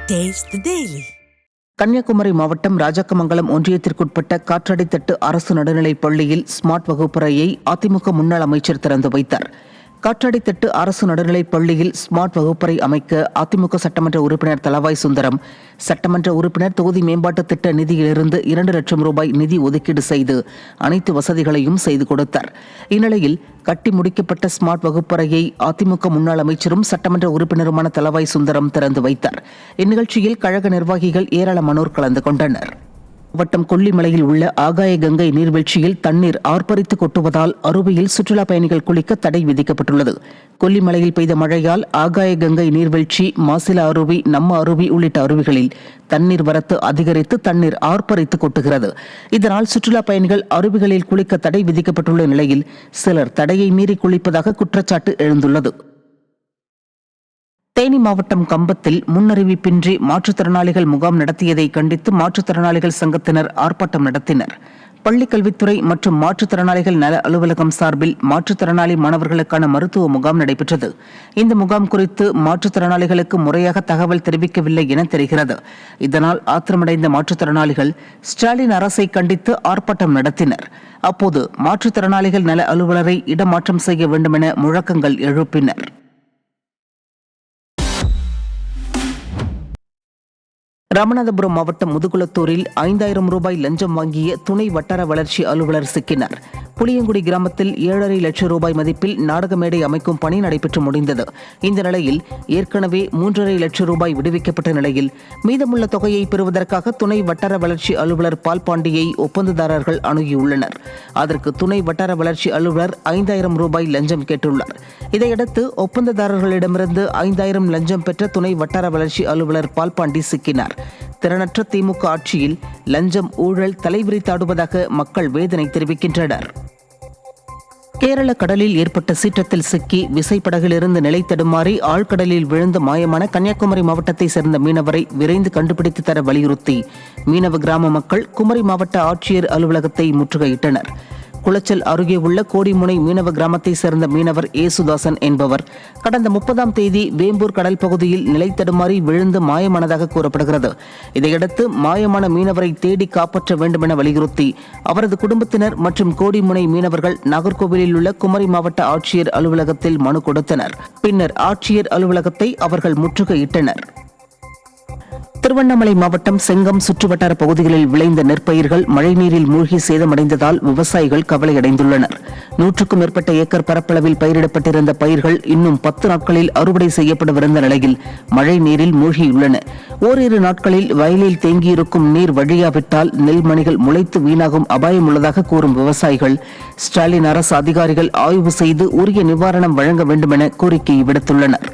Taste the Daily. Kanyakumari மாவட்டம் ராஜாக்கமங்கலம் ஒன்றியத்திற்குட்பட்ட காற்றடித்தட்டு அரசு நடுநிலைப் பள்ளியில் ஸ்மார்ட் வகுப்பறையை அதிமுக முன்னாள் அமைச்சர் திறந்து வைத்தார். காற்றடித்தட்டு அரசு நடுநிலைப் பள்ளியில் ஸ்மார்ட் வகுப்பறை அமைக்க அதிமுக சட்டமன்ற உறுப்பினர் தளவாய் சுந்தரம், சட்டமன்ற உறுப்பினர் தொகுதி மேம்பாட்டு திட்ட நிதியிலிருந்து 2 லட்சம் ரூபாய் நிதி ஒதுக்கீடு செய்து அனைத்து வசதிகளையும் செய்து கொடுத்தார். இந்நிலையில் கட்டி முடிக்கப்பட்ட ஸ்மார்ட் வகுப்பறையை அதிமுக முன்னாள் அமைச்சரும் சட்டமன்ற உறுப்பினருமான தளவாய் சுந்தரம் திறந்து வைத்தார். இந்நிகழ்ச்சியில் கழக நிர்வாகிகள் ஏராளமானோர் கலந்து கொண்டனர். மாவட்டம் கொல்லிமலையில் உள்ள ஆகாய கங்கை நீர்வீழ்ச்சியில் தண்ணீர் ஆர்ப்பரித்து கொட்டுவதால் அருவியில் சுற்றுலா பயணிகள் குளிக்க தடை விதிக்கப்பட்டுள்ளது. கொல்லிமலையில் பெய்த மழையால் ஆகாய கங்கை நீர்வீழ்ச்சி, மாசிலா அருவி, நம்ம அருவி உள்ளிட்ட அருவிகளில் தண்ணீர் வரத்து அதிகரித்து தண்ணீர் ஆர்ப்பரித்து கொட்டுகிறது. இதனால் சுற்றுலா பயணிகள் அருவிகளில் குளிக்க தடை விதிக்கப்பட்டுள்ள நிலையில் சிலர் தடையை மீறி குளிப்பதாக குற்றச்சாட்டு எழுந்துள்ளது. தேனி மாவட்டம் கம்பத்தில் முன்னறிவிப்பின்றி மாற்றுத்திறனாளிகள் முகாம் நடத்தியதை கண்டித்து மாற்றுத்திறனாளிகள் சங்கத்தினர் ஆர்ப்பாட்டம் நடத்தினர். பள்ளிக்கல்வித்துறை மற்றும் மாற்றுத்திறனாளிகள் நல அலுவலகம் சார்பில் மாற்றுத்திறனாளி மாணவர்களுக்கான மருத்துவ முகாம் நடைபெற்றது. இந்த முகாம் குறித்து மாற்றுத்திறனாளிகளுக்கு முறையாக தகவல் தெரிவிக்கவில்லை என தெரிகிறது. இதனால் ஆத்திரமடைந்த மாற்றுத்திறனாளிகள் ஸ்டாலின் அரசை கண்டித்து ஆர்ப்பாட்டம் நடத்தினர். அப்போது மாற்றுத்திறனாளிகள் நல அலுவலரை இடமாற்றம் செய்ய வேண்டும் என முழக்கங்கள் எழுப்பினர். ராமநாதபுரம் மாவட்டம் முதுகுளத்தூரில் 5000 ரூபாய் லஞ்சம் வாங்கிய துணை வட்டார வளர்ச்சி அலுவலர் சிக்கினார். புளியங்குடி கிராமத்தில் 7.5 லட்சம் ரூபாய் மதிப்பில் நாடக மேடை அமைக்கும் பணி நடைபெற்று முடிந்தது. இந்த நிலையில் ஏற்கனவே 3.5 லட்சம் ரூபாய் விடுவிக்கப்பட்ட நிலையில் மீதமுள்ள தொகையை பெறுவதற்காக துணை வட்டார வளர்ச்சி அலுவலர் பால்பாண்டியை ஒப்பந்ததாரர்கள் அணுகியுள்ளனர். அதற்கு துணை வட்டார வளர்ச்சி அலுவலர் 5000 ரூபாய் லஞ்சம் கேட்டுள்ளார். இதையடுத்து ஒப்பந்ததாரர்களிடமிருந்து 5000 லஞ்சம் பெற்ற துணை வட்டார வளர்ச்சி அலுவலர் பால்பாண்டி சிக்கினார். திறனற்ற திமுக ஆட்சியில் லஞ்சம், ஊழல் தலைவிரித்தாடுவதாக மக்கள் வேதனை தெரிவிக்கின்றனர். கேரள கடலில் ஏற்பட்ட சீற்றத்தில் சிக்கி விசைப்படகிலிருந்து நிலை தடுமாறி ஆழ்கடலில் விழுந்து மாயமான கன்னியாகுமரி மாவட்டத்தை சேர்ந்த மீனவரை விரைந்து கண்டுபிடித்து தர வலியுறுத்தி மீனவ கிராம மக்கள் குமரி மாவட்ட ஆட்சியர் அலுவலகத்தை முற்றுகையிட்டனர். குளச்சல் அருகே உள்ள கோடிமுனை மீனவ கிராமத்தை சேர்ந்த மீனவர் ஏசுதாசன் என்பவர் கடந்த 30ஆம் தேதி வேம்பூர் கடல் பகுதியில் நிலை தடுமாறி விழுந்து மாயமானதாக கூறப்படுகிறது. இதையடுத்து மாயமான மீனவரை தேடி காப்பாற்ற வேண்டும் என வலியுறுத்தி அவரது குடும்பத்தினர் மற்றும் கோடிமுனை மீனவர்கள் நாகர்கோவிலில் உள்ள குமரி மாவட்ட ஆட்சியர் அலுவலகத்தில் மனு கொடுத்தனர். பின்னர் ஆட்சியர் அலுவலகத்தை அவர்கள் முற்றுகையிட்டனர். திருவண்ணாமலை மாவட்டம் செங்கம் சுற்றுவட்டார பகுதிகளில் விளைந்த நெற்பயிர்கள் மழைநீரில் மூழ்கி சேதமடைந்ததால் விவசாயிகள் கவலையடைந்துள்ளனர். 100க்கும் மேற்பட்ட ஏக்கர் பரப்பளவில் பயிரிடப்பட்டிருந்த பயிர்கள் இன்னும் 10 நாட்களில் அறுவடை செய்யப்படவிருந்த நிலையில் மழை நீரில் மூழ்கியுள்ளன. ஓரிரு நாட்களில் வயலில் தேங்கியிருக்கும் நீர் வழியாவிட்டால் நெல்மணிகள் முளைத்து வீணாகும் அபாயம் உள்ளதாக கூறும் விவசாயிகள் ஸ்டாலின் அரசு அதிகாரிகள் ஆய்வு செய்து உரிய நிவாரணம் வழங்க வேண்டும் என கோரிக்கை விடுத்துள்ளனர்.